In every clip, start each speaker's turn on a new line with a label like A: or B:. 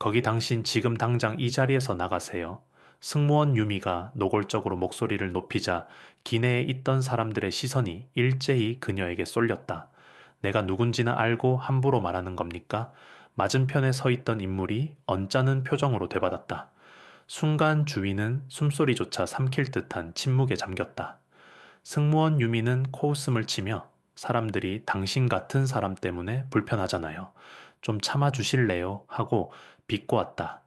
A: 거기 당신 지금 당장 이 자리에서 나가세요. 승무원 유미가 노골적으로 목소리를 높이자 기내에 있던 사람들의 시선이 일제히 그녀에게 쏠렸다. 내가 누군지는 알고 함부로 말하는 겁니까? 맞은편에 서 있던 인물이 언짢은 표정으로 되받았다. 순간 주위는 숨소리조차 삼킬 듯한 침묵에 잠겼다. 승무원 유미는 코웃음을 치며 사람들이 당신 같은 사람 때문에 불편하잖아요. 좀 참아주실래요? 하고 비꼬았다.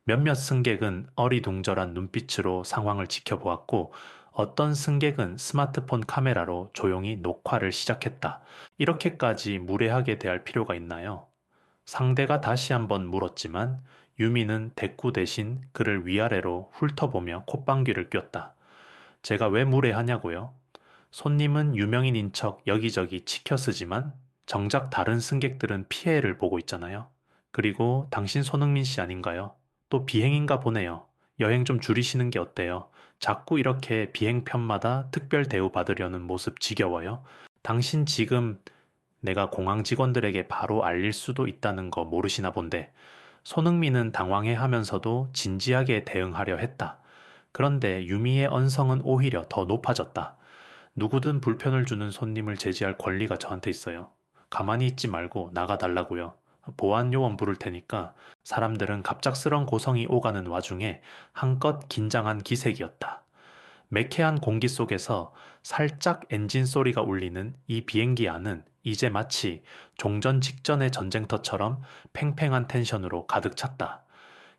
A: 몇몇 승객은 어리둥절한 눈빛으로 상황을 지켜보았고 어떤 승객은 스마트폰 카메라로 조용히 녹화를 시작했다. 이렇게까지 무례하게 대할 필요가 있나요? 상대가 다시 한번 물었지만 유미는 대꾸 대신 그를 위아래로 훑어보며 콧방귀를 뀌었다. 제가 왜 무례하냐고요? 손님은 유명인인 척 여기저기 치켜쓰지만 정작 다른 승객들은 피해를 보고 있잖아요. 그리고 당신 손흥민 씨 아닌가요? 또 비행인가 보네요. 여행 좀 줄이시는 게 어때요? 자꾸 이렇게 비행편마다 특별 대우 받으려는 모습 지겨워요. 당신 지금 내가 공항 직원들에게 바로 알릴 수도 있다는 거 모르시나 본데 손흥민은 당황해 하면서도 진지하게 대응하려 했다. 그런데 유미의 언성은 오히려 더 높아졌다. 누구든 불편을 주는 손님을 제지할 권리가 저한테 있어요. 가만히 있지 말고 나가달라고요. 보안 요원 부를 테니까 사람들은 갑작스런 고성이 오가는 와중에 한껏 긴장한 기색이었다. 매캐한 공기 속에서 살짝 엔진 소리가 울리는 이 비행기 안은 이제 마치 종전 직전의 전쟁터처럼 팽팽한 텐션으로 가득 찼다.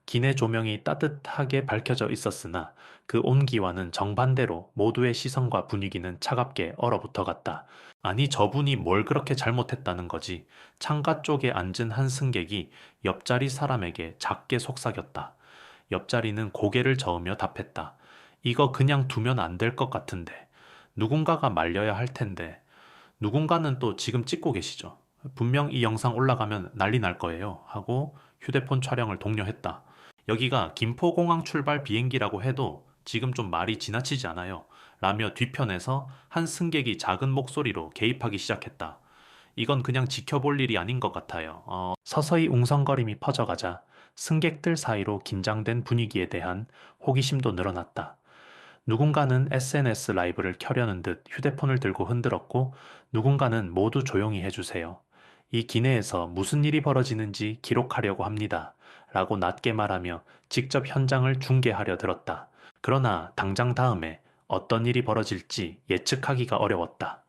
A: 기내 조명이 따뜻하게 밝혀져 있었으나 그 온기와는 정반대로 모두의 시선과 분위기는 차갑게 얼어붙어 갔다. 아니 저분이 뭘 그렇게 잘못했다는 거지. 창가 쪽에 앉은 한 승객이 옆자리 사람에게 작게 속삭였다. 옆자리는 고개를 저으며 답했다. 이거 그냥 두면 안 될 것 같은데. 누군가가 말려야 할 텐데. 누군가는 또 지금 찍고 계시죠. 분명 이 영상 올라가면 난리 날 거예요. 하고 휴대폰 촬영을 독려했다. 여기가 김포공항 출발 비행기라고 해도 지금 좀 말이 지나치지 않아요. 라며 뒤편에서 한 승객이 작은 목소리로 개입하기 시작했다. 이건 그냥 지켜볼 일이 아닌 것 같아요. 서서히 웅성거림이 퍼져가자 승객들 사이로 긴장된 분위기에 대한 호기심도 늘어났다. 누군가는 SNS 라이브를 켜려는 듯 휴대폰을 들고 흔들었고 누군가는 모두 조용히 해주세요. 이 기내에서 무슨 일이 벌어지는지 기록하려고 합니다. 라고 낮게 말하며 직접 현장을 중계하려 들었다. 그러나 당장 다음에 어떤 일이 벌어질지 예측하기가 어려웠다.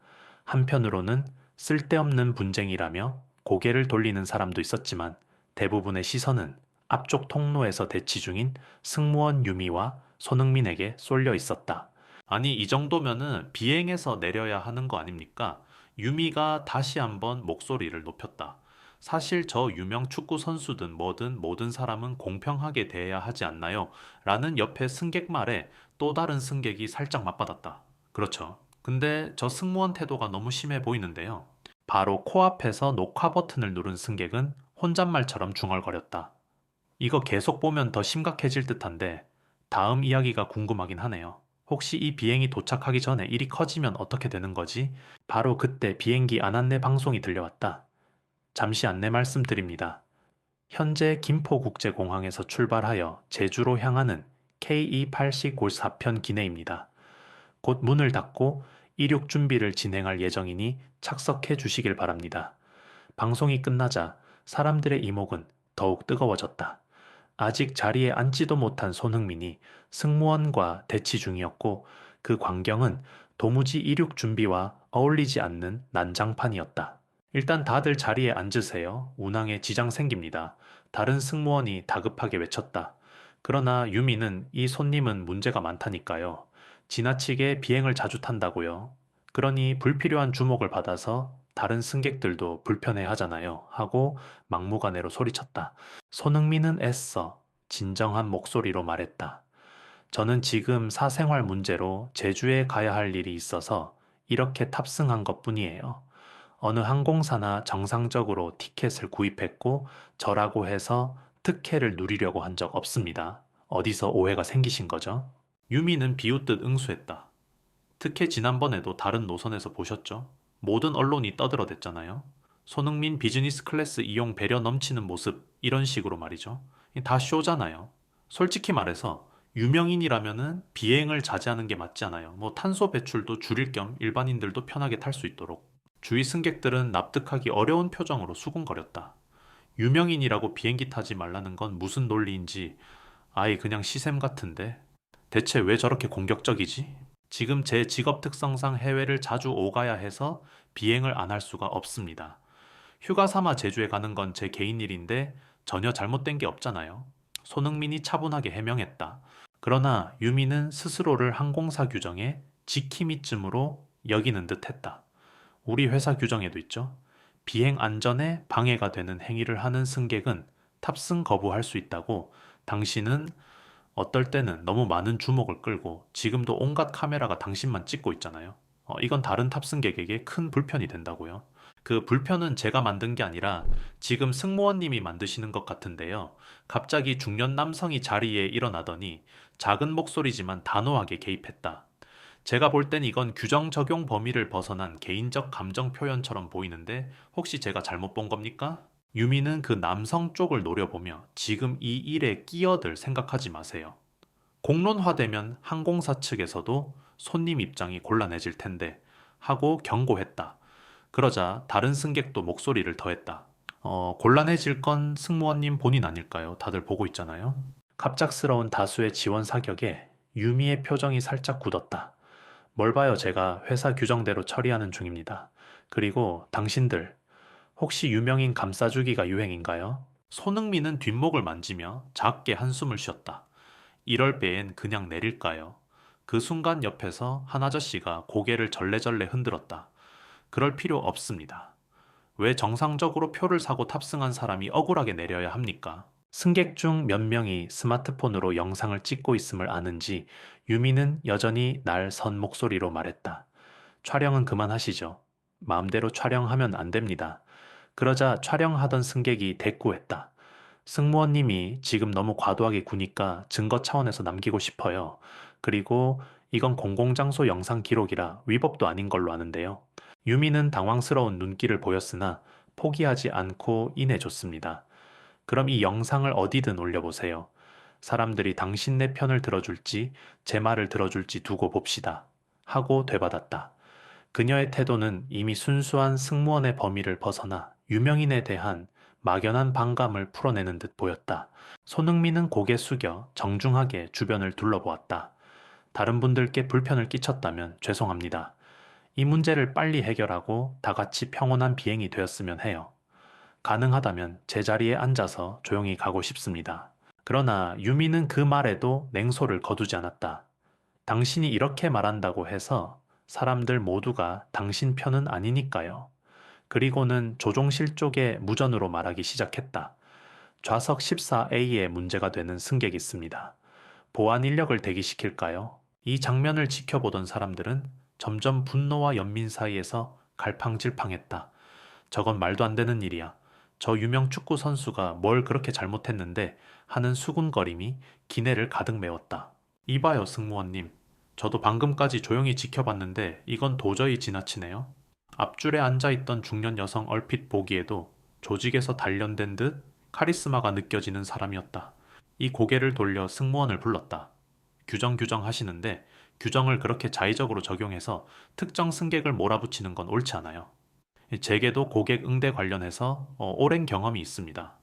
A: 한편으로는 쓸데없는 분쟁이라며 고개를 돌리는 사람도 있었지만 대부분의 시선은 앞쪽 통로에서 대치 중인 승무원 유미와 손흥민에게 쏠려 있었다. 아니, 이 정도면은 비행해서 내려야 하는 거 아닙니까? 유미가 다시 한번 목소리를 높였다. 사실 저 유명 축구 선수든 뭐든 모든 사람은 공평하게 대해야 하지 않나요? 라는 옆에 승객 말에 또 다른 승객이 살짝 맞받았다. 그렇죠. 근데 저 승무원 태도가 너무 심해 보이는데요. 바로 코앞에서 녹화 버튼을 누른 승객은 혼잣말처럼 중얼거렸다. 이거 계속 보면 더 심각해질 듯한데 다음 이야기가 궁금하긴 하네요. 혹시 이 비행이 도착하기 전에 일이 커지면 어떻게 되는 거지? 바로 그때 비행기 안안내 방송이 들려왔다. 잠시 안내 말씀드립니다. 현재 김포국제공항에서 출발하여 제주로 향하는 K280 골사편 기내입니다. 곧 문을 닫고 이륙 준비를 진행할 예정이니 착석해 주시길 바랍니다. 방송이 끝나자 사람들의 이목은 더욱 뜨거워졌다. 아직 자리에 앉지도 못한 손흥민이 승무원과 대치 중이었고 그 광경은 도무지 이륙 준비와 어울리지 않는 난장판이었다. 일단 다들 자리에 앉으세요. 운항에 지장 생깁니다. 다른 승무원이 다급하게 외쳤다. 그러나 유미는 이 손님은 문제가 많다니까요. 지나치게 비행을 자주 탄다고요. 그러니 불필요한 주목을 받아서 다른 승객들도 불편해 하잖아요. 하고 막무가내로 소리쳤다. 손흥민은 애써 진정한 목소리로 말했다. 저는 지금 사생활 문제로 제주에 가야 할 일이 있어서 이렇게 탑승한 것뿐이에요. 어느 항공사나 정상적으로 티켓을 구입했고 저라고 해서 특혜를 누리려고 한 적 없습니다. 어디서 오해가 생기신 거죠? 유미는 비웃듯 응수했다. 특히 지난번에도 다른 노선에서 보셨죠? 모든 언론이 떠들어댔잖아요. 손흥민 비즈니스 클래스 이용 배려 넘치는 모습, 이런 식으로 말이죠. 다 쇼잖아요. 솔직히 말해서 유명인이라면은 비행을 자제하는 게 맞지 않아요. 뭐 탄소 배출도 줄일 겸 일반인들도 편하게 탈 수 있도록. 주위 승객들은 납득하기 어려운 표정으로 수군거렸다. 유명인이라고 비행기 타지 말라는 건 무슨 논리인지 아예 그냥 시샘 같은데. 대체 왜 저렇게 공격적이지? 지금 제 직업 특성상 해외를 자주 오가야 해서 비행을 안 할 수가 없습니다. 휴가 삼아 제주에 가는 건 제 개인 일인데 전혀 잘못된 게 없잖아요. 손흥민이 차분하게 해명했다. 그러나 유미는 스스로를 항공사 규정에 지킴이쯤으로 여기는 듯 했다. 우리 회사 규정에도 있죠. 비행 안전에 방해가 되는 행위를 하는 승객은 탑승 거부할 수 있다고. 당신은 어떨 때는 너무 많은 주목을 끌고 지금도 온갖 카메라가 당신만 찍고 있잖아요. 이건 다른 탑승객에게 큰 불편이 된다고요. 그 불편은 제가 만든 게 아니라 지금 승무원님이 만드시는 것 같은데요. 갑자기 중년 남성이 자리에 일어나더니 작은 목소리지만 단호하게 개입했다. 제가 볼 땐 이건 규정 적용 범위를 벗어난 개인적 감정 표현처럼 보이는데 혹시 제가 잘못 본 겁니까? 유미는 그 남성 쪽을 노려보며 지금 이 일에 끼어들 생각하지 마세요. 공론화되면 항공사 측에서도 손님 입장이 곤란해질 텐데 하고 경고했다. 그러자 다른 승객도 목소리를 더했다. 곤란해질 건 승무원님 본인 아닐까요? 다들 보고 있잖아요. 갑작스러운 다수의 지원 사격에 유미의 표정이 살짝 굳었다. 뭘 봐요, 제가 회사 규정대로 처리하는 중입니다. 그리고 당신들, 혹시 유명인 감싸주기가 유행인가요? 손흥민은 뒷목을 만지며 작게 한숨을 쉬었다. 이럴 바엔 그냥 내릴까요? 그 순간 옆에서 한 아저씨가 고개를 절레절레 흔들었다. 그럴 필요 없습니다. 왜 정상적으로 표를 사고 탑승한 사람이 억울하게 내려야 합니까? 승객 중 몇 명이 스마트폰으로 영상을 찍고 있음을 아는지 유미는 여전히 날 선 목소리로 말했다. 촬영은 그만하시죠. 마음대로 촬영하면 안 됩니다. 그러자 촬영하던 승객이 대꾸했다. 승무원님이 지금 너무 과도하게 구니까 증거 차원에서 남기고 싶어요. 그리고 이건 공공장소 영상 기록이라 위법도 아닌 걸로 아는데요. 유미는 당황스러운 눈길을 보였으나 포기하지 않고 인해줬습니다. 그럼 이 영상을 어디든 올려보세요. 사람들이 당신네 편을 들어줄지 제 말을 들어줄지 두고 봅시다. 하고 되받았다. 그녀의 태도는 이미 순수한 승무원의 범위를 벗어나 유명인에 대한 막연한 반감을 풀어내는 듯 보였다. 손흥민은 고개 숙여 정중하게 주변을 둘러보았다. 다른 분들께 불편을 끼쳤다면 죄송합니다. 이 문제를 빨리 해결하고 다 같이 평온한 비행이 되었으면 해요. 가능하다면 제자리에 앉아서 조용히 가고 싶습니다. 그러나 유미는 그 말에도 냉소를 거두지 않았다. 당신이 이렇게 말한다고 해서 사람들 모두가 당신 편은 아니니까요. 그리고는 조종실 쪽에 무전으로 말하기 시작했다. 좌석 14A에 문제가 되는 승객이 있습니다. 보안 인력을 대기시킬까요? 이 장면을 지켜보던 사람들은 점점 분노와 연민 사이에서 갈팡질팡했다. 저건 말도 안 되는 일이야. 저 유명 축구 선수가 뭘 그렇게 잘못했는데 하는 수군거림이 기내를 가득 메웠다. 이봐요, 승무원님. 저도 방금까지 조용히 지켜봤는데 이건 도저히 지나치네요. 앞줄에 앉아있던 중년 여성 얼핏 보기에도 조직에서 단련된 듯 카리스마가 느껴지는 사람이었다. 이 고개를 돌려 승무원을 불렀다. 규정 하시는데 규정을 그렇게 자의적으로 적용해서 특정 승객을 몰아붙이는 건 옳지 않아요. 제게도 고객 응대 관련해서 오랜 경험이 있습니다.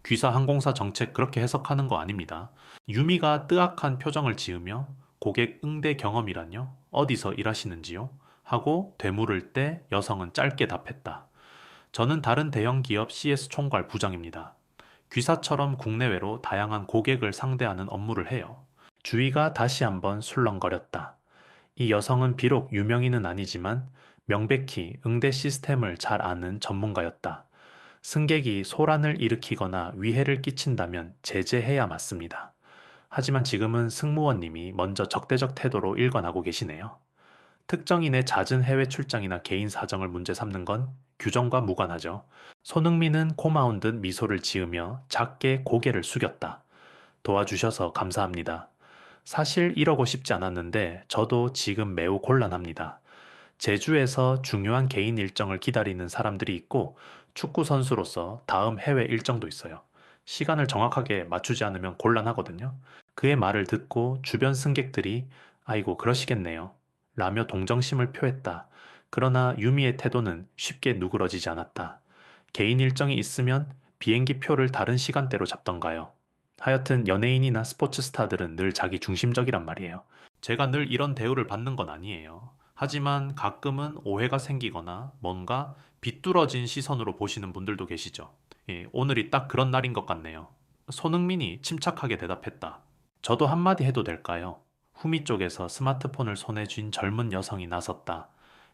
A: 귀사 항공사 정책 그렇게 해석하는 거 아닙니다. 유미가 뜨악한 표정을 지으며 고객 응대 경험이란요? 어디서 일하시는지요? 하고 되물을 때 여성은 짧게 답했다. 저는 다른 대형 기업 CS 총괄 부장입니다. 귀사처럼 국내외로 다양한 고객을 상대하는 업무를 해요. 주위가 다시 한번 술렁거렸다. 이 여성은 비록 유명인은 아니지만 명백히 응대 시스템을 잘 아는 전문가였다. 승객이 소란을 일으키거나 위해를 끼친다면 제재해야 맞습니다. 하지만 지금은 승무원님이 먼저 적대적 태도로 일관하고 계시네요. 특정인의 잦은 해외 출장이나 개인 사정을 문제 삼는 건 규정과 무관하죠. 손흥민은 고마운 듯 미소를 지으며 작게 고개를 숙였다. 도와주셔서 감사합니다. 사실 이러고 싶지 않았는데 저도 지금 매우 곤란합니다. 제주에서 중요한 개인 일정을 기다리는 사람들이 있고 축구 선수로서 다음 해외 일정도 있어요. 시간을 정확하게 맞추지 않으면 곤란하거든요. 그의 말을 듣고 주변 승객들이 아이고 그러시겠네요. 라며 동정심을 표했다. 그러나 유미의 태도는 쉽게 누그러지지 않았다. 개인 일정이 있으면 비행기 표를 다른 시간대로 잡던가요. 하여튼 연예인이나 스포츠 스타들은 늘 자기 중심적이란 말이에요. 제가 늘 이런 대우를 받는 건 아니에요. 하지만 가끔은 오해가 생기거나 뭔가 비뚤어진 시선으로 보시는 분들도 계시죠. 예, 오늘이 딱 그런 날인 것 같네요. 손흥민이 침착하게 대답했다. 저도 한마디 해도 될까요? 후미 쪽에서 스마트폰을 손에 쥔 젊은 여성이 나섰다.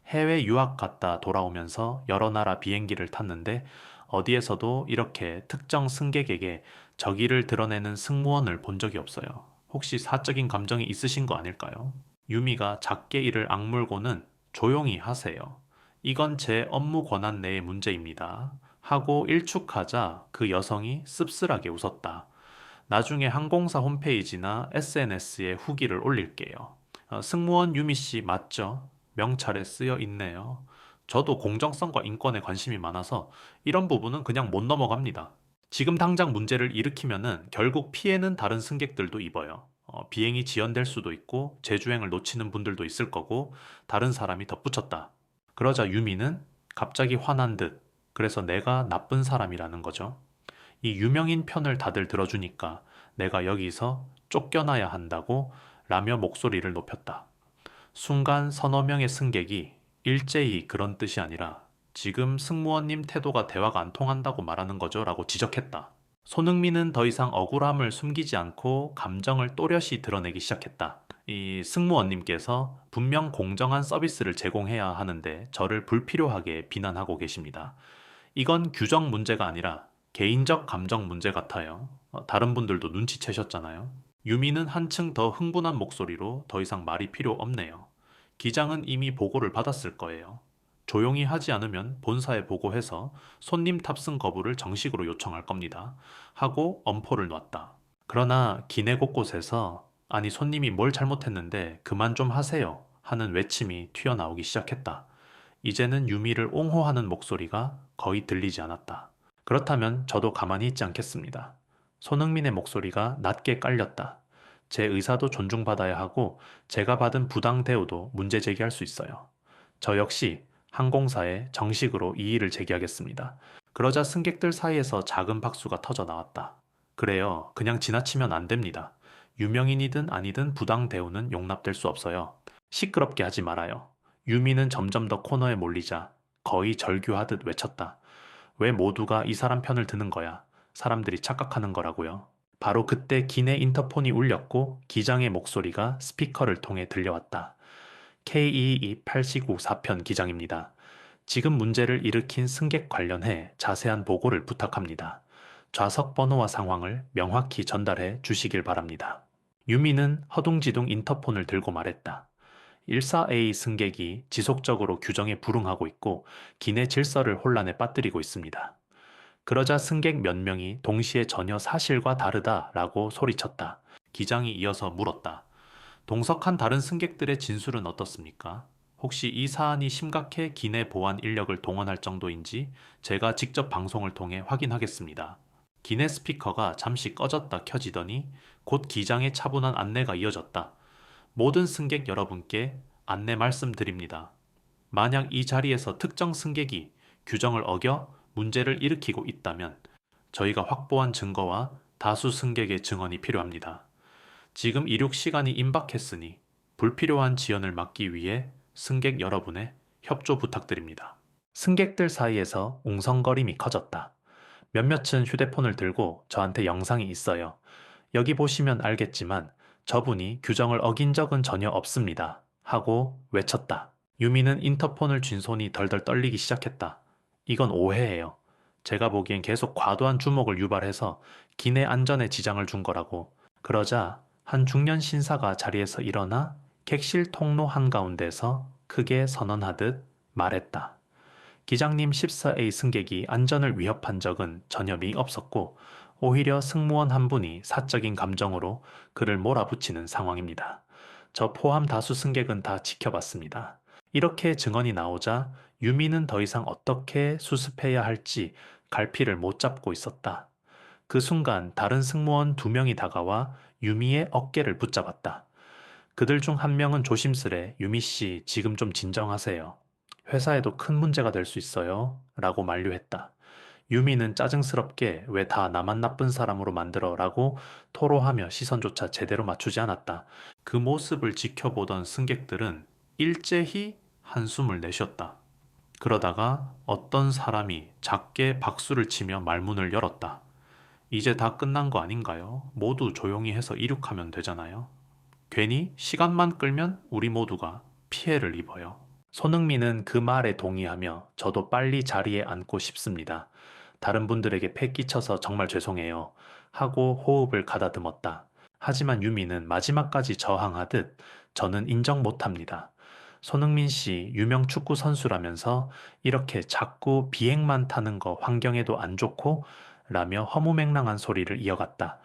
A: 해외 유학 갔다 돌아오면서 여러 나라 비행기를 탔는데 어디에서도 이렇게 특정 승객에게 저기를 드러내는 승무원을 본 적이 없어요. 혹시 사적인 감정이 있으신 거 아닐까요? 유미가 작게 이를 악물고는 조용히 하세요. 이건 제 업무 권한 내의 문제입니다. 하고 일축하자 그 여성이 씁쓸하게 웃었다. 나중에 항공사 홈페이지나 SNS에 후기를 올릴게요. 승무원 유미 씨 맞죠? 명찰에 쓰여 있네요. 저도 공정성과 인권에 관심이 많아서 이런 부분은 그냥 못 넘어갑니다. 지금 당장 문제를 일으키면은 결국 피해는 다른 승객들도 입어요. 비행이 지연될 수도 있고 재주행을 놓치는 분들도 있을 거고 다른 사람이 덧붙였다. 그러자 유미는 갑자기 화난 듯 그래서 내가 나쁜 사람이라는 거죠. 이 유명인 편을 다들 들어주니까 내가 여기서 쫓겨나야 한다고 라며 목소리를 높였다. 순간 서너 명의 승객이 일제히 그런 뜻이 아니라 지금 승무원님 태도가 대화가 안 통한다고 말하는 거죠 라고 지적했다. 손흥민은 더 이상 억울함을 숨기지 않고 감정을 또렷이 드러내기 시작했다. 이 승무원님께서 분명 공정한 서비스를 제공해야 하는데 저를 불필요하게 비난하고 계십니다. 이건 규정 문제가 아니라 개인적 감정 문제 같아요. 다른 분들도 눈치채셨잖아요. 유미는 한층 더 흥분한 목소리로 더 이상 말이 필요 없네요. 기장은 이미 보고를 받았을 거예요. 조용히 하지 않으면 본사에 보고해서 손님 탑승 거부를 정식으로 요청할 겁니다. 하고 엄포를 놨다. 그러나 기내 곳곳에서 아니 손님이 뭘 잘못했는데 그만 좀 하세요 하는 외침이 튀어나오기 시작했다. 이제는 유미를 옹호하는 목소리가 거의 들리지 않았다. 그렇다면 저도 가만히 있지 않겠습니다. 손흥민의 목소리가 낮게 깔렸다. 제 의사도 존중받아야 하고 제가 받은 부당 대우도 문제 제기할 수 있어요. 저 역시 항공사에 정식으로 이의를 제기하겠습니다. 그러자 승객들 사이에서 작은 박수가 터져 나왔다. 그래요. 그냥 지나치면 안 됩니다. 유명인이든 아니든 부당 대우는 용납될 수 없어요. 시끄럽게 하지 말아요. 유미는 점점 더 코너에 몰리자 거의 절규하듯 외쳤다. 왜 모두가 이 사람 편을 드는 거야? 사람들이 착각하는 거라고요. 바로 그때 기내 인터폰이 울렸고 기장의 목소리가 스피커를 통해 들려왔다. K228시구4편 기장입니다. 지금 문제를 일으킨 승객 관련해 자세한 보고를 부탁합니다. 좌석 번호와 상황을 명확히 전달해 주시길 바랍니다. 유미는 허둥지둥 인터폰을 들고 말했다. 14A 승객이 지속적으로 규정에 불응하고 있고 기내 질서를 혼란에 빠뜨리고 있습니다. 그러자 승객 몇 명이 동시에 전혀 사실과 다르다라고 소리쳤다. 기장이 이어서 물었다. 동석한 다른 승객들의 진술은 어떻습니까? 혹시 이 사안이 심각해 기내 보안 인력을 동원할 정도인지 제가 직접 방송을 통해 확인하겠습니다. 기내 스피커가 잠시 꺼졌다 켜지더니 곧 기장의 차분한 안내가 이어졌다. 모든 승객 여러분께 안내 말씀드립니다. 만약 이 자리에서 특정 승객이 규정을 어겨 문제를 일으키고 있다면 저희가 확보한 증거와 다수 승객의 증언이 필요합니다. 지금 이륙 시간이 임박했으니 불필요한 지연을 막기 위해 승객 여러분의 협조 부탁드립니다. 승객들 사이에서 웅성거림이 커졌다. 몇몇은 휴대폰을 들고 저한테 영상이 있어요. 여기 보시면 알겠지만 저분이 규정을 어긴 적은 전혀 없습니다. 하고 외쳤다. 유미는 인터폰을 쥔 손이 덜덜 떨리기 시작했다. 이건 오해예요. 제가 보기엔 계속 과도한 주목을 유발해서 기내 안전에 지장을 준 거라고. 그러자 한 중년 신사가 자리에서 일어나 객실 통로 한가운데서 크게 선언하듯 말했다. 기장님 14A 승객이 안전을 위협한 적은 전혀 없었고 오히려 승무원 한 분이 사적인 감정으로 그를 몰아붙이는 상황입니다. 저 포함 다수 승객은 다 지켜봤습니다. 이렇게 증언이 나오자 유미는 더 이상 어떻게 수습해야 할지 갈피를 못 잡고 있었다. 그 순간 다른 승무원 두 명이 다가와 유미의 어깨를 붙잡았다. 그들 중 한 명은 조심스레 유미 씨, 지금 좀 진정하세요. 회사에도 큰 문제가 될 수 있어요. 라고 만류했다. 유미는 짜증스럽게 왜 다 나만 나쁜 사람으로 만들어 라고 토로하며 시선조차 제대로 맞추지 않았다. 그 모습을 지켜보던 승객들은 일제히 한숨을 내쉬었다. 그러다가 어떤 사람이 작게 박수를 치며 말문을 열었다. 이제 다 끝난 거 아닌가요? 모두 조용히 해서 이륙하면 되잖아요. 괜히 시간만 끌면 우리 모두가 피해를 입어요. 손흥민은 그 말에 동의하며 저도 빨리 자리에 앉고 싶습니다. 다른 분들에게 패 끼쳐서 정말 죄송해요. 하고 호흡을 가다듬었다. 하지만 유미는 마지막까지 저항하듯 저는 인정 못합니다. 손흥민 씨 유명 축구 선수라면서 이렇게 자꾸 비행만 타는 거 환경에도 안 좋고 라며 허무맹랑한 소리를 이어갔다.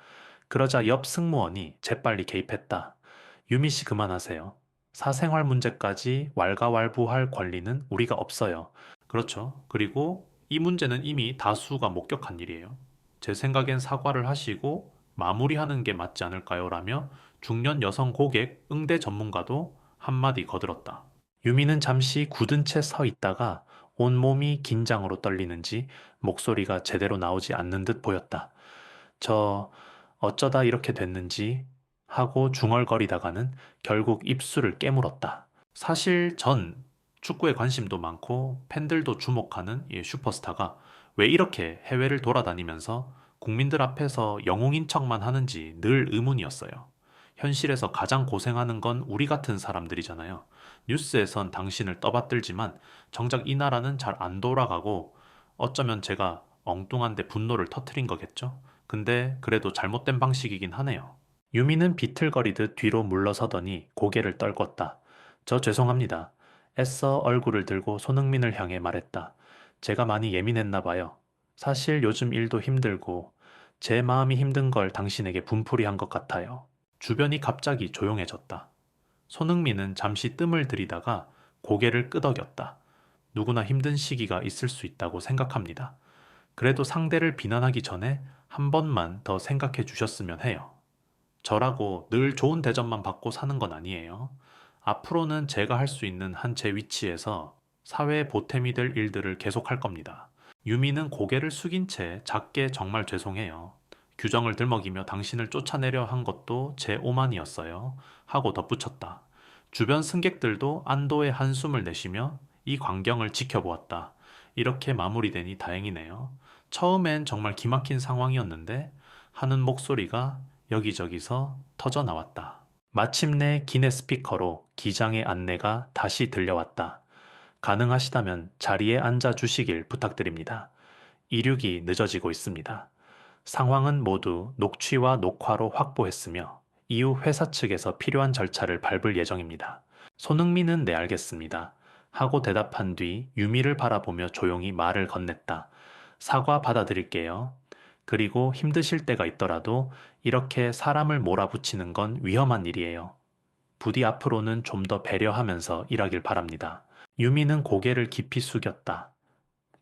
A: 그러자 옆 승무원이 재빨리 개입했다. 유미 씨 그만하세요. 사생활 문제까지 왈가왈부할 권리는 우리가 없어요. 그렇죠. 그리고 이 문제는 이미 다수가 목격한 일이에요. 제 생각엔 사과를 하시고 마무리하는 게 맞지 않을까요? 라며 중년 여성 고객 응대 전문가도 한마디 거들었다. 유미는 잠시 굳은 채 서 있다가 온몸이 긴장으로 떨리는지 목소리가 제대로 나오지 않는 듯 보였다. 저 어쩌다 이렇게 됐는지 하고 중얼거리다가는 결국 입술을 깨물었다. 사실 전 축구에 관심도 많고 팬들도 주목하는 이 슈퍼스타가 왜 이렇게 해외를 돌아다니면서 국민들 앞에서 영웅인 척만 하는지 늘 의문이었어요. 현실에서 가장 고생하는 건 우리 같은 사람들이잖아요. 뉴스에선 당신을 떠받들지만 정작 이 나라는 잘 안 돌아가고 어쩌면 제가 엉뚱한데 분노를 터트린 거겠죠? 근데 그래도 잘못된 방식이긴 하네요. 유미는 비틀거리듯 뒤로 물러서더니 고개를 떨궜다. 저 죄송합니다. 애써 얼굴을 들고 손흥민을 향해 말했다. 제가 많이 예민했나 봐요. 사실 요즘 일도 힘들고 제 마음이 힘든 걸 당신에게 분풀이한 것 같아요. 주변이 갑자기 조용해졌다. 손흥민은 잠시 뜸을 들이다가 고개를 끄덕였다. 누구나 힘든 시기가 있을 수 있다고 생각합니다. 그래도 상대를 비난하기 전에 한 번만 더 생각해 주셨으면 해요. 저라고 늘 좋은 대접만 받고 사는 건 아니에요. 앞으로는 제가 할 수 있는 한 제 위치에서 사회에 보탬이 될 일들을 계속할 겁니다. 유미는 고개를 숙인 채 작게 정말 죄송해요. 규정을 들먹이며 당신을 쫓아내려 한 것도 제 오만이었어요. 하고 덧붙였다. 주변 승객들도 안도의 한숨을 내쉬며 이 광경을 지켜보았다. 이렇게 마무리되니 다행이네요. 처음엔 정말 기막힌 상황이었는데 하는 목소리가 여기저기서 터져 나왔다. 마침내 기내 스피커로 기장의 안내가 다시 들려왔다. 가능하시다면 자리에 앉아 주시길 부탁드립니다. 이륙이 늦어지고 있습니다. 상황은 모두 녹취와 녹화로 확보했으며 이후 회사 측에서 필요한 절차를 밟을 예정입니다. 손흥민은 네 알겠습니다. 하고 대답한 뒤 유미를 바라보며 조용히 말을 건넸다. 사과 받아드릴게요. 그리고 힘드실 때가 있더라도 이렇게 사람을 몰아붙이는 건 위험한 일이에요. 부디 앞으로는 좀 더 배려하면서 일하길 바랍니다. 유미는 고개를 깊이 숙였다.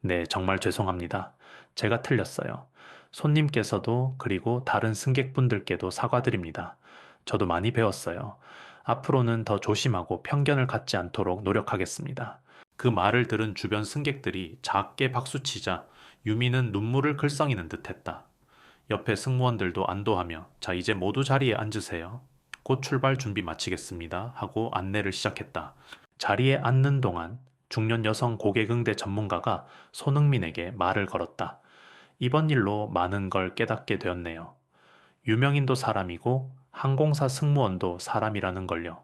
A: 네, 정말 죄송합니다. 제가 틀렸어요. 손님께서도 그리고 다른 승객분들께도 사과드립니다. 저도 많이 배웠어요. 앞으로는 더 조심하고 편견을 갖지 않도록 노력하겠습니다. 그 말을 들은 주변 승객들이 작게 박수치자 유미는 눈물을 글썽이는 듯했다. 옆에 승무원들도 안도하며 자 이제 모두 자리에 앉으세요. 곧 출발 준비 마치겠습니다. 하고 안내를 시작했다. 자리에 앉는 동안 중년 여성 고객응대 전문가가 손흥민에게 말을 걸었다. 이번 일로 많은 걸 깨닫게 되었네요. 유명인도 사람이고 항공사 승무원도 사람이라는 걸요.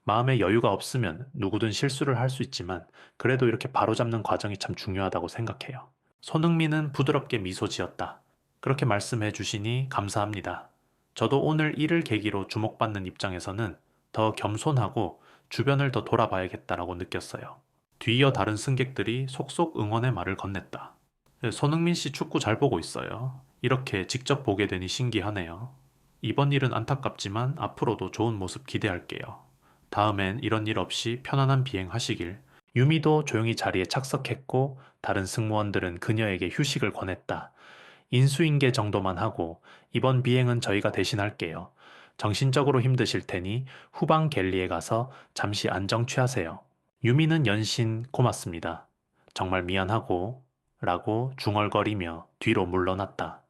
A: 마음에 여유가 없으면 누구든 실수를 할 수 있지만 그래도 이렇게 바로잡는 과정이 참 중요하다고 생각해요. 손흥민은 부드럽게 미소 지었다. 그렇게 말씀해 주시니 감사합니다. 저도 오늘 이를 계기로 주목받는 입장에서는 더 겸손하고 주변을 더 돌아봐야겠다라고 느꼈어요. 뒤이어 다른 승객들이 속속 응원의 말을 건넸다. 손흥민 씨 축구 잘 보고 있어요. 이렇게 직접 보게 되니 신기하네요. 이번 일은 안타깝지만 앞으로도 좋은 모습 기대할게요. 다음엔 이런 일 없이 편안한 비행하시길. 유미도 조용히 자리에 착석했고 다른 승무원들은 그녀에게 휴식을 권했다. 인수인계 정도만 하고 이번 비행은 저희가 대신할게요. 정신적으로 힘드실 테니 후방 갤리에 가서 잠시 안정 취하세요. 유미는 연신 고맙습니다. 정말 미안하고 라고 중얼거리며 뒤로 물러났다.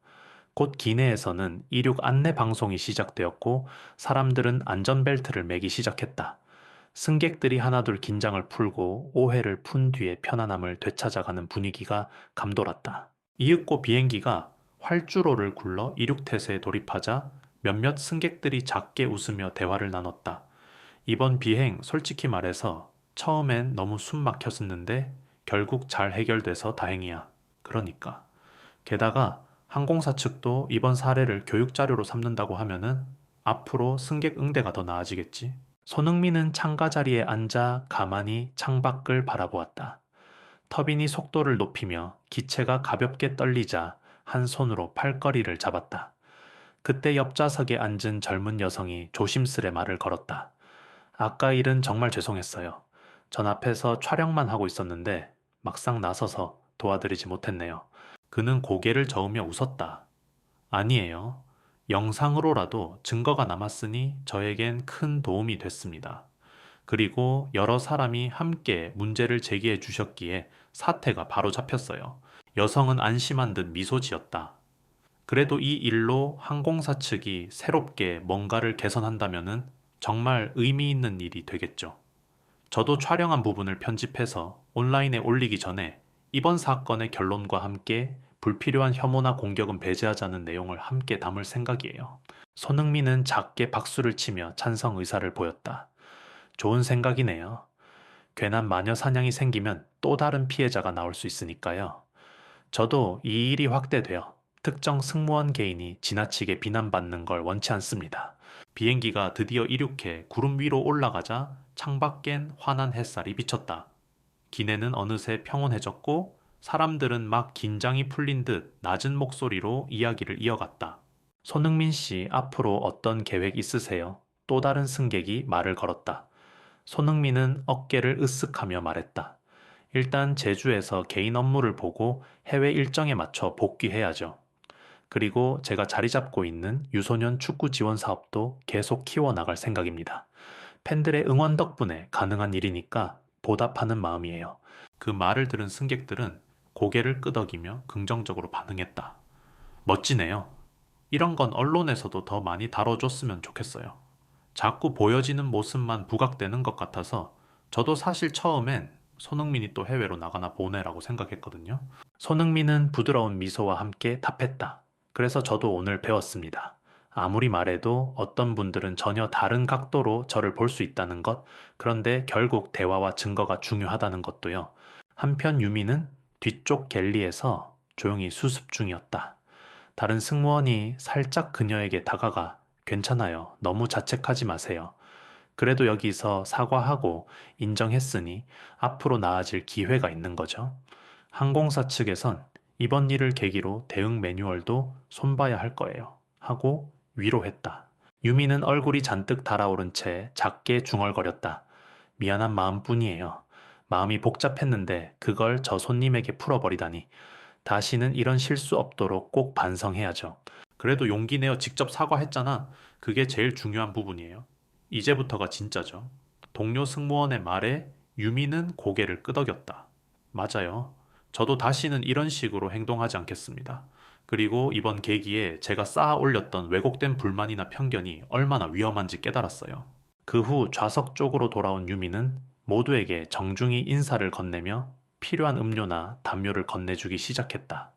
A: 곧 기내에서는 이륙 안내 방송이 시작되었고 사람들은 안전벨트를 매기 시작했다. 승객들이 하나둘 긴장을 풀고 오해를 푼 뒤에 편안함을 되찾아가는 분위기가 감돌았다. 이윽고 비행기가 활주로를 굴러 이륙태세에 돌입하자 몇몇 승객들이 작게 웃으며 대화를 나눴다. 이번 비행 솔직히 말해서 처음엔 너무 숨 막혔었는데 결국 잘 해결돼서 다행이야. 그러니까. 게다가 항공사 측도 이번 사례를 교육자료로 삼는다고 하면은 앞으로 승객 응대가 더 나아지겠지. 손흥민은 창가 자리에 앉아 가만히 창밖을 바라보았다. 터빈이 속도를 높이며 기체가 가볍게 떨리자 한 손으로 팔걸이를 잡았다. 그때 옆좌석에 앉은 젊은 여성이 조심스레 말을 걸었다. 아까 일은 정말 죄송했어요. 전 앞에서 촬영만 하고 있었는데 막상 나서서 도와드리지 못했네요. 그는 고개를 저으며 웃었다. 아니에요. 영상으로라도 증거가 남았으니 저에겐 큰 도움이 됐습니다. 그리고 여러 사람이 함께 문제를 제기해 주셨기에 사태가 바로 잡혔어요. 여성은 안심한 듯 미소 지었다. 그래도 이 일로 항공사 측이 새롭게 뭔가를 개선한다면은 정말 의미 있는 일이 되겠죠. 저도 촬영한 부분을 편집해서 온라인에 올리기 전에 이번 사건의 결론과 함께 불필요한 혐오나 공격은 배제하자는 내용을 함께 담을 생각이에요. 손흥민은 작게 박수를 치며 찬성 의사를 보였다. 좋은 생각이네요. 괜한 마녀 사냥이 생기면 또 다른 피해자가 나올 수 있으니까요. 저도 이 일이 확대되어 특정 승무원 개인이 지나치게 비난받는 걸 원치 않습니다. 비행기가 드디어 이륙해 구름 위로 올라가자 창밖엔 환한 햇살이 비쳤다. 기내는 어느새 평온해졌고 사람들은 막 긴장이 풀린 듯 낮은 목소리로 이야기를 이어갔다. 손흥민 씨, 앞으로 어떤 계획 있으세요? 또 다른 승객이 말을 걸었다. 손흥민은 어깨를 으쓱하며 말했다. 일단 제주에서 개인 업무를 보고 해외 일정에 맞춰 복귀해야죠. 그리고 제가 자리 잡고 있는 유소년 축구 지원 사업도 계속 키워나갈 생각입니다. 팬들의 응원 덕분에 가능한 일이니까 보답하는 마음이에요. 그 말을 들은 승객들은 고개를 끄덕이며 긍정적으로 반응했다. 멋지네요. 이런 건 언론에서도 더 많이 다뤄줬으면 좋겠어요. 자꾸 보여지는 모습만 부각되는 것 같아서 저도 사실 처음엔 손흥민이 또 해외로 나가나 보네라고 생각했거든요. 손흥민은 부드러운 미소와 함께 답했다. 그래서 저도 오늘 배웠습니다. 아무리 말해도 어떤 분들은 전혀 다른 각도로 저를 볼 수 있다는 것, 그런데 결국 대화와 증거가 중요하다는 것도요. 한편 유미는 뒤쪽 갤리에서 조용히 수습 중이었다. 다른 승무원이 살짝 그녀에게 다가가 괜찮아요. 너무 자책하지 마세요. 그래도 여기서 사과하고 인정했으니 앞으로 나아질 기회가 있는 거죠. 항공사 측에선 이번 일을 계기로 대응 매뉴얼도 손봐야 할 거예요. 하고 위로했다. 유미는 얼굴이 잔뜩 달아오른 채 작게 중얼거렸다. 미안한 마음뿐이에요. 마음이 복잡했는데 그걸 저 손님에게 풀어버리다니. 다시는 이런 실수 없도록 꼭 반성해야죠. 그래도 용기 내어 직접 사과했잖아. 그게 제일 중요한 부분이에요. 이제부터가 진짜죠. 동료 승무원의 말에 유미는 고개를 끄덕였다. 맞아요. 저도 다시는 이런 식으로 행동하지 않겠습니다. 그리고 이번 계기에 제가 쌓아 올렸던 왜곡된 불만이나 편견이 얼마나 위험한지 깨달았어요. 그 후 좌석 쪽으로 돌아온 유미는 모두에게 정중히 인사를 건네며 필요한 음료나 담요를 건네주기 시작했다.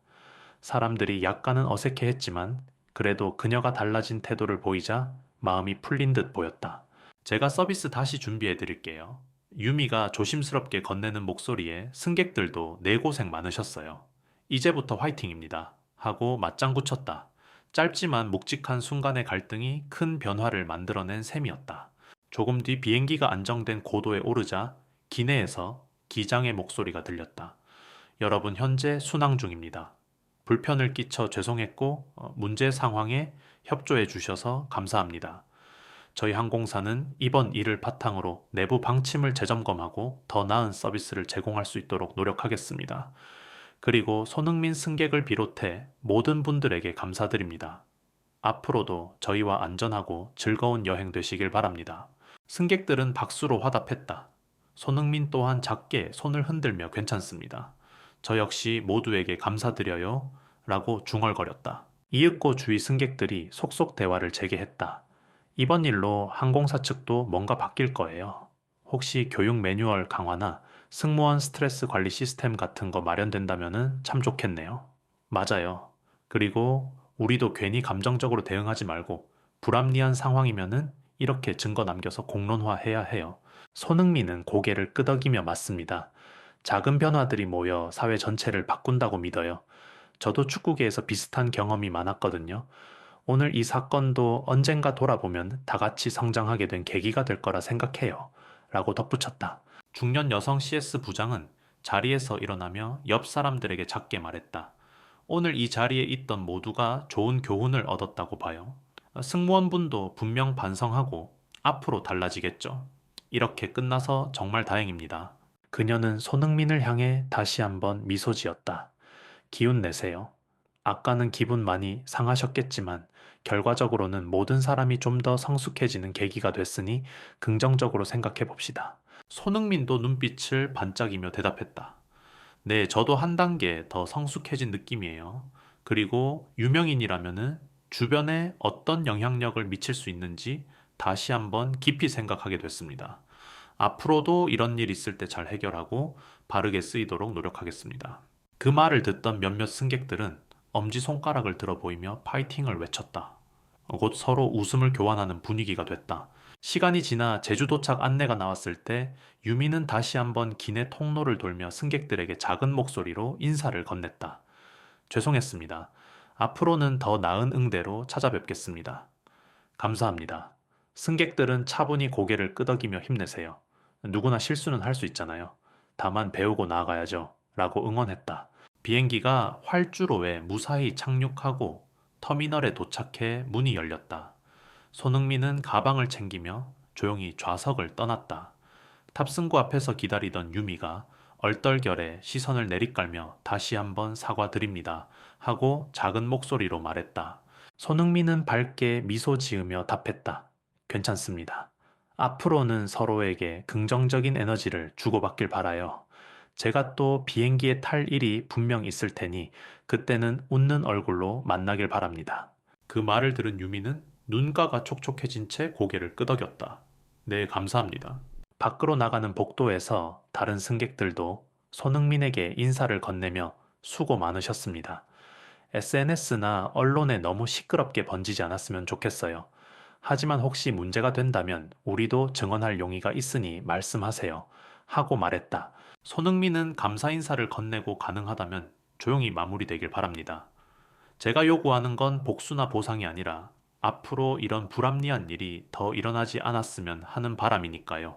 A: 사람들이 약간은 어색해했지만 그래도 그녀가 달라진 태도를 보이자 마음이 풀린 듯 보였다. 제가 서비스 다시 준비해 드릴게요. 유미가 조심스럽게 건네는 목소리에 승객들도 내 고생 많으셨어요. 이제부터 화이팅입니다. 하고 맞장구 쳤다. 짧지만 묵직한 순간의 갈등이 큰 변화를 만들어낸 셈이었다. 조금 뒤 비행기가 안정된 고도에 오르자 기내에서 기장의 목소리가 들렸다. 여러분 현재 순항 중입니다. 불편을 끼쳐 죄송했고 문제 상황에 협조해 주셔서 감사합니다. 저희 항공사는 이번 일을 바탕으로 내부 방침을 재점검하고 더 나은 서비스를 제공할 수 있도록 노력하겠습니다. 그리고 손흥민 승객을 비롯해 모든 분들에게 감사드립니다. 앞으로도 저희와 안전하고 즐거운 여행 되시길 바랍니다. 승객들은 박수로 화답했다. 손흥민 또한 작게 손을 흔들며 괜찮습니다. 저 역시 모두에게 감사드려요. 라고 중얼거렸다. 이윽고 주위 승객들이 속속 대화를 재개했다. 이번 일로 항공사 측도 뭔가 바뀔 거예요. 혹시 교육 매뉴얼 강화나 승무원 스트레스 관리 시스템 같은 거 마련된다면은 참 좋겠네요. 맞아요. 그리고 우리도 괜히 감정적으로 대응하지 말고 불합리한 상황이면은 이렇게 증거 남겨서 공론화해야 해요. 손흥민은 고개를 끄덕이며 맞습니다. 작은 변화들이 모여 사회 전체를 바꾼다고 믿어요. 저도 축구계에서 비슷한 경험이 많았거든요. 오늘 이 사건도 언젠가 돌아보면 다 같이 성장하게 된 계기가 될 거라 생각해요. 라고 덧붙였다. 중년 여성 CS 부장은 자리에서 일어나며 옆 사람들에게 작게 말했다. 오늘 이 자리에 있던 모두가 좋은 교훈을 얻었다고 봐요. 승무원분도 분명 반성하고 앞으로 달라지겠죠. 이렇게 끝나서 정말 다행입니다. 그녀는 손흥민을 향해 다시 한번 미소 지었다. 기운 내세요. 아까는 기분 많이 상하셨겠지만 결과적으로는 모든 사람이 좀 더 성숙해지는 계기가 됐으니 긍정적으로 생각해 봅시다. 손흥민도 눈빛을 반짝이며 대답했다. 네, 저도 한 단계 더 성숙해진 느낌이에요. 그리고 유명인이라면은 주변에 어떤 영향력을 미칠 수 있는지 다시 한번 깊이 생각하게 됐습니다. 앞으로도 이런 일 있을 때 잘 해결하고 바르게 쓰이도록 노력하겠습니다. 그 말을 듣던 몇몇 승객들은 엄지손가락을 들어 보이며 파이팅을 외쳤다. 곧 서로 웃음을 교환하는 분위기가 됐다. 시간이 지나 제주 도착 안내가 나왔을 때 유미는 다시 한번 기내 통로를 돌며 승객들에게 작은 목소리로 인사를 건넸다. 죄송했습니다. 앞으로는 더 나은 응대로 찾아뵙겠습니다. 감사합니다. 승객들은 차분히 고개를 끄덕이며 힘내세요. 누구나 실수는 할 수 있잖아요. 다만 배우고 나아가야죠. 라고 응원했다. 비행기가 활주로에 무사히 착륙하고 터미널에 도착해 문이 열렸다. 손흥민은 가방을 챙기며 조용히 좌석을 떠났다. 탑승구 앞에서 기다리던 유미가 얼떨결에 시선을 내리깔며 다시 한번 사과드립니다. 하고 작은 목소리로 말했다. 손흥민은 밝게 미소 지으며 답했다. 괜찮습니다. 앞으로는 서로에게 긍정적인 에너지를 주고받길 바라요. 제가 또 비행기에 탈 일이 분명 있을 테니 그때는 웃는 얼굴로 만나길 바랍니다. 그 말을 들은 유미는 눈가가 촉촉해진 채 고개를 끄덕였다. 네, 감사합니다. 밖으로 나가는 복도에서 다른 승객들도 손흥민에게 인사를 건네며 수고 많으셨습니다. SNS나 언론에 너무 시끄럽게 번지지 않았으면 좋겠어요. 하지만 혹시 문제가 된다면 우리도 증언할 용의가 있으니 말씀하세요. 하고 말했다. 손흥민은 감사 인사를 건네고 가능하다면 조용히 마무리되길 바랍니다. 제가 요구하는 건 복수나 보상이 아니라 앞으로 이런 불합리한 일이 더 일어나지 않았으면 하는 바람이니까요.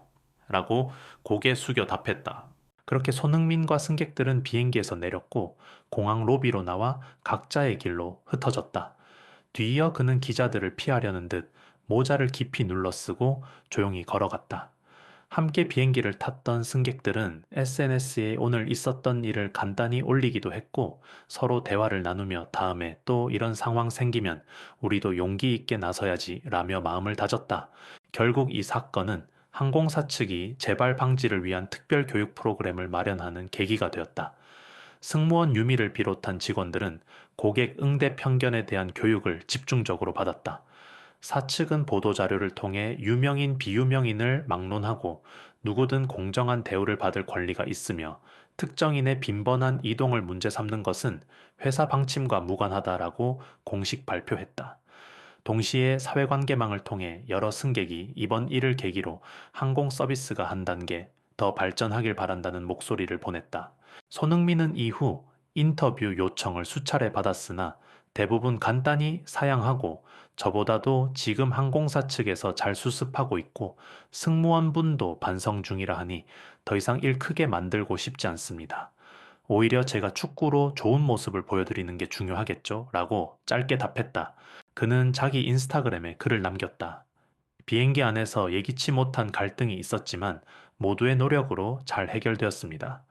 A: 라고 고개 숙여 답했다. 그렇게 손흥민과 승객들은 비행기에서 내렸고 공항 로비로 나와 각자의 길로 흩어졌다. 뒤이어 그는 기자들을 피하려는 듯 모자를 깊이 눌러쓰고 조용히 걸어갔다. 함께 비행기를 탔던 승객들은 SNS에 오늘 있었던 일을 간단히 올리기도 했고 서로 대화를 나누며 다음에 또 이런 상황 생기면 우리도 용기 있게 나서야지 라며 마음을 다졌다. 결국 이 사건은 항공사 측이 재발 방지를 위한 특별 교육 프로그램을 마련하는 계기가 되었다. 승무원 유미를 비롯한 직원들은 고객 응대 편견에 대한 교육을 집중적으로 받았다. 사측은 보도자료를 통해 유명인, 비유명인을 막론하고 누구든 공정한 대우를 받을 권리가 있으며 특정인의 빈번한 이동을 문제 삼는 것은 회사 방침과 무관하다라고 공식 발표했다. 동시에 사회관계망을 통해 여러 승객이 이번 일을 계기로 항공 서비스가 한 단계 더 발전하길 바란다는 목소리를 보냈다. 손흥민은 이후 인터뷰 요청을 수차례 받았으나 대부분 간단히 사양하고 저보다도 지금 항공사 측에서 잘 수습하고 있고 승무원분도 반성 중이라 하니 더 이상 일 크게 만들고 싶지 않습니다. 오히려 제가 축구로 좋은 모습을 보여드리는 게 중요하겠죠? 라고 짧게 답했다. 그는 자기 인스타그램에 글을 남겼다. 비행기 안에서 예기치 못한 갈등이 있었지만 모두의 노력으로 잘 해결되었습니다.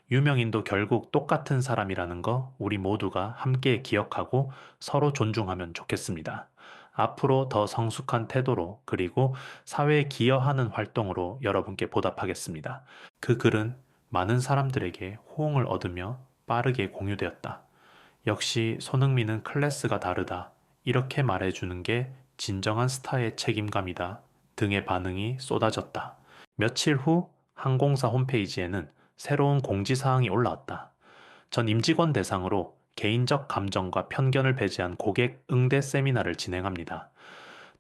A: 유명인도 결국 똑같은 사람이라는 거 우리 모두가 함께 기억하고 서로 존중하면 좋겠습니다. 앞으로 더 성숙한 태도로 그리고 사회에 기여하는 활동으로 여러분께 보답하겠습니다. 그 글은 많은 사람들에게 호응을 얻으며 빠르게 공유되었다. 역시 손흥민은 클래스가 다르다. 이렇게 말해주는 게 진정한 스타의 책임감이다. 등의 반응이 쏟아졌다. 며칠 후 항공사 홈페이지에는 새로운 공지사항이 올라왔다. 전 임직원 대상으로 개인적 감정과 편견을 배제한 고객 응대 세미나를 진행합니다.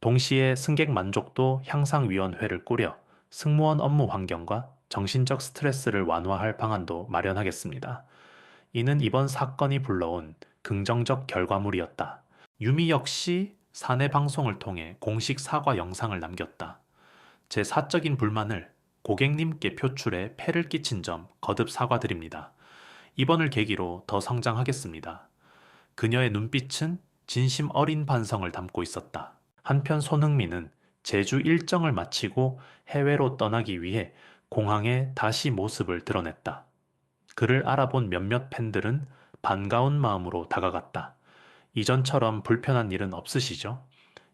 A: 동시에 승객 만족도 향상위원회를 꾸려 승무원 업무 환경과 정신적 스트레스를 완화할 방안도 마련하겠습니다. 이는 이번 사건이 불러온 긍정적 결과물이었다. 유미 역시 사내 방송을 통해 공식 사과 영상을 남겼다. 제 사적인 불만을 고객님께 표출해 폐를 끼친 점 거듭 사과드립니다. 이번을 계기로 더 성장하겠습니다. 그녀의 눈빛은 진심 어린 반성을 담고 있었다. 한편 손흥민은 제주 일정을 마치고 해외로 떠나기 위해 공항에 다시 모습을 드러냈다. 그를 알아본 몇몇 팬들은 반가운 마음으로 다가갔다. 이전처럼 불편한 일은 없으시죠?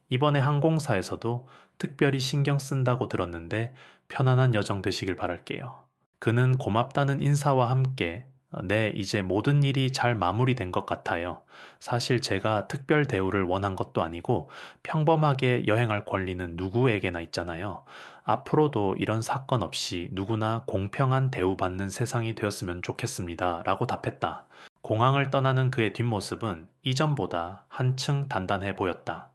A: 이번에 항공사에서도 특별히 신경 쓴다고 들었는데 편안한 여정 되시길 바랄게요. 그는 고맙다는 인사와 함께 네, 이제 모든 일이 잘 마무리된 것 같아요. 사실 제가 특별 대우를 원한 것도 아니고 평범하게 여행할 권리는 누구에게나 있잖아요. 앞으로도 이런 사건 없이 누구나 공평한 대우받는 세상이 되었으면 좋겠습니다. 라고 답했다. 공항을 떠나는 그의 뒷모습은 이전보다 한층 단단해 보였다.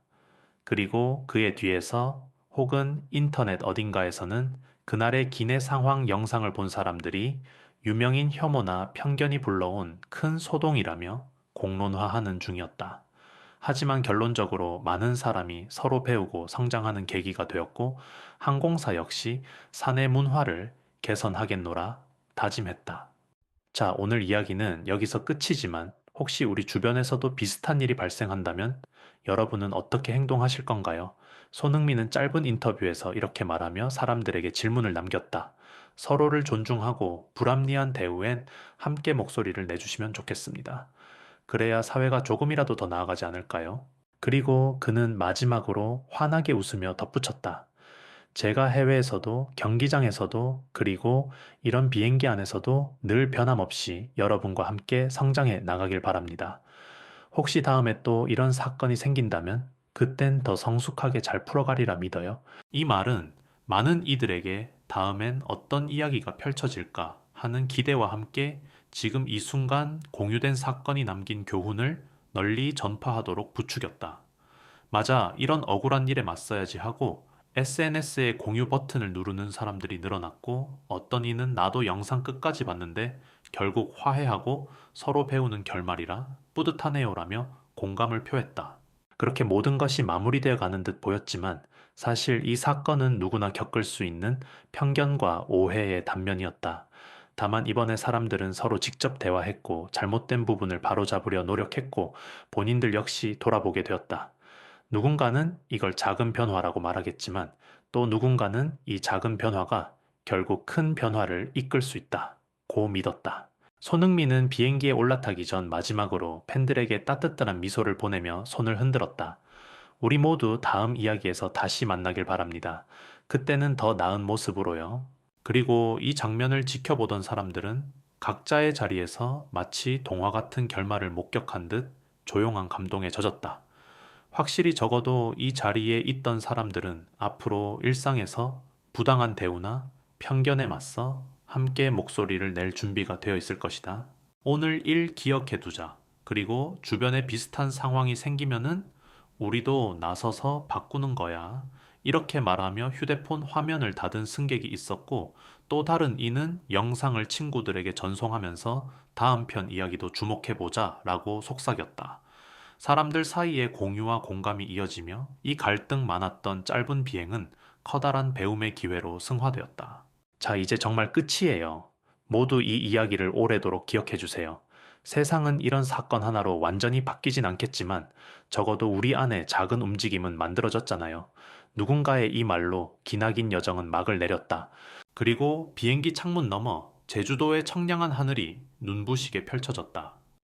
A: 그리고 그의 뒤에서 혹은 인터넷 어딘가에서는 그날의 기내 상황 영상을 본 사람들이 유명인 혐오나 편견이 불러온 큰 소동이라며 공론화하는 중이었다. 하지만 결론적으로 많은 사람이 서로 배우고 성장하는 계기가 되었고 항공사 역시 사내 문화를 개선하겠노라 다짐했다. 자, 오늘 이야기는 여기서 끝이지만 혹시 우리 주변에서도 비슷한 일이 발생한다면 여러분은 어떻게 행동하실 건가요? 손흥민은 짧은 인터뷰에서 이렇게 말하며 사람들에게 질문을 남겼다. 서로를 존중하고 불합리한 대우엔 함께 목소리를 내주시면 좋겠습니다. 그래야 사회가 조금이라도 더 나아가지 않을까요? 그리고 그는 마지막으로 환하게 웃으며 덧붙였다. 제가 해외에서도 경기장에서도 그리고 이런 비행기 안에서도 늘 변함없이 여러분과 함께 성장해 나가길 바랍니다. 혹시 다음에 또 이런 사건이 생긴다면 그땐 더 성숙하게 잘 풀어가리라 믿어요. 이 말은 많은 이들에게 다음엔 어떤 이야기가 펼쳐질까 하는 기대와 함께 지금 이 순간 공유된 사건이 남긴 교훈을 널리 전파하도록 부추겼다. 맞아, 이런 억울한 일에 맞서야지 하고 SNS에 공유 버튼을 누르는 사람들이 늘어났고 어떤 이는 나도 영상 끝까지 봤는데 결국 화해하고 서로 배우는 결말이라 뿌듯하네요라며 공감을 표했다. 그렇게 모든 것이 마무리되어 가는 듯 보였지만 사실 이 사건은 누구나 겪을 수 있는 편견과 오해의 단면이었다. 다만 이번에 사람들은 서로 직접 대화했고 잘못된 부분을 바로잡으려 노력했고 본인들 역시 돌아보게 되었다. 누군가는 이걸 작은 변화라고 말하겠지만 또 누군가는 이 작은 변화가 결국 큰 변화를 이끌 수 있다. 고 믿었다. 손흥민은 비행기에 올라타기 전 마지막으로 팬들에게 따뜻한 미소를 보내며 손을 흔들었다. 우리 모두 다음 이야기에서 다시 만나길 바랍니다. 그때는 더 나은 모습으로요. 그리고 이 장면을 지켜보던 사람들은 각자의 자리에서 마치 동화 같은 결말을 목격한 듯 조용한 감동에 젖었다. 확실히 적어도 이 자리에 있던 사람들은 앞으로 일상에서 부당한 대우나 편견에 맞서 함께 목소리를 낼 준비가 되어 있을 것이다. 오늘 일 기억해 두자. 그리고 주변에 비슷한 상황이 생기면은 우리도 나서서 바꾸는 거야. 이렇게 말하며 휴대폰 화면을 닫은 승객이 있었고 또 다른 이는 영상을 친구들에게 전송하면서 다음 편 이야기도 주목해 보자 라고 속삭였다. 사람들 사이에 공유와 공감이 이어지며 이 갈등 많았던 짧은 비행은 커다란 배움의 기회로 승화되었다. 자, 이제 정말 끝이에요. 모두 이 이야기를 오래도록 기억해 주세요. 세상은 이런 사건 하나로 완전히 바뀌진 않겠지만 적어도 우리 안에 작은 움직임은 만들어졌잖아요. 누군가의 이 말로 기나긴 여정은 막을 내렸다. 그리고 비행기 창문 너머 제주도의 청량한 하늘이 눈부시게 펼쳐졌다.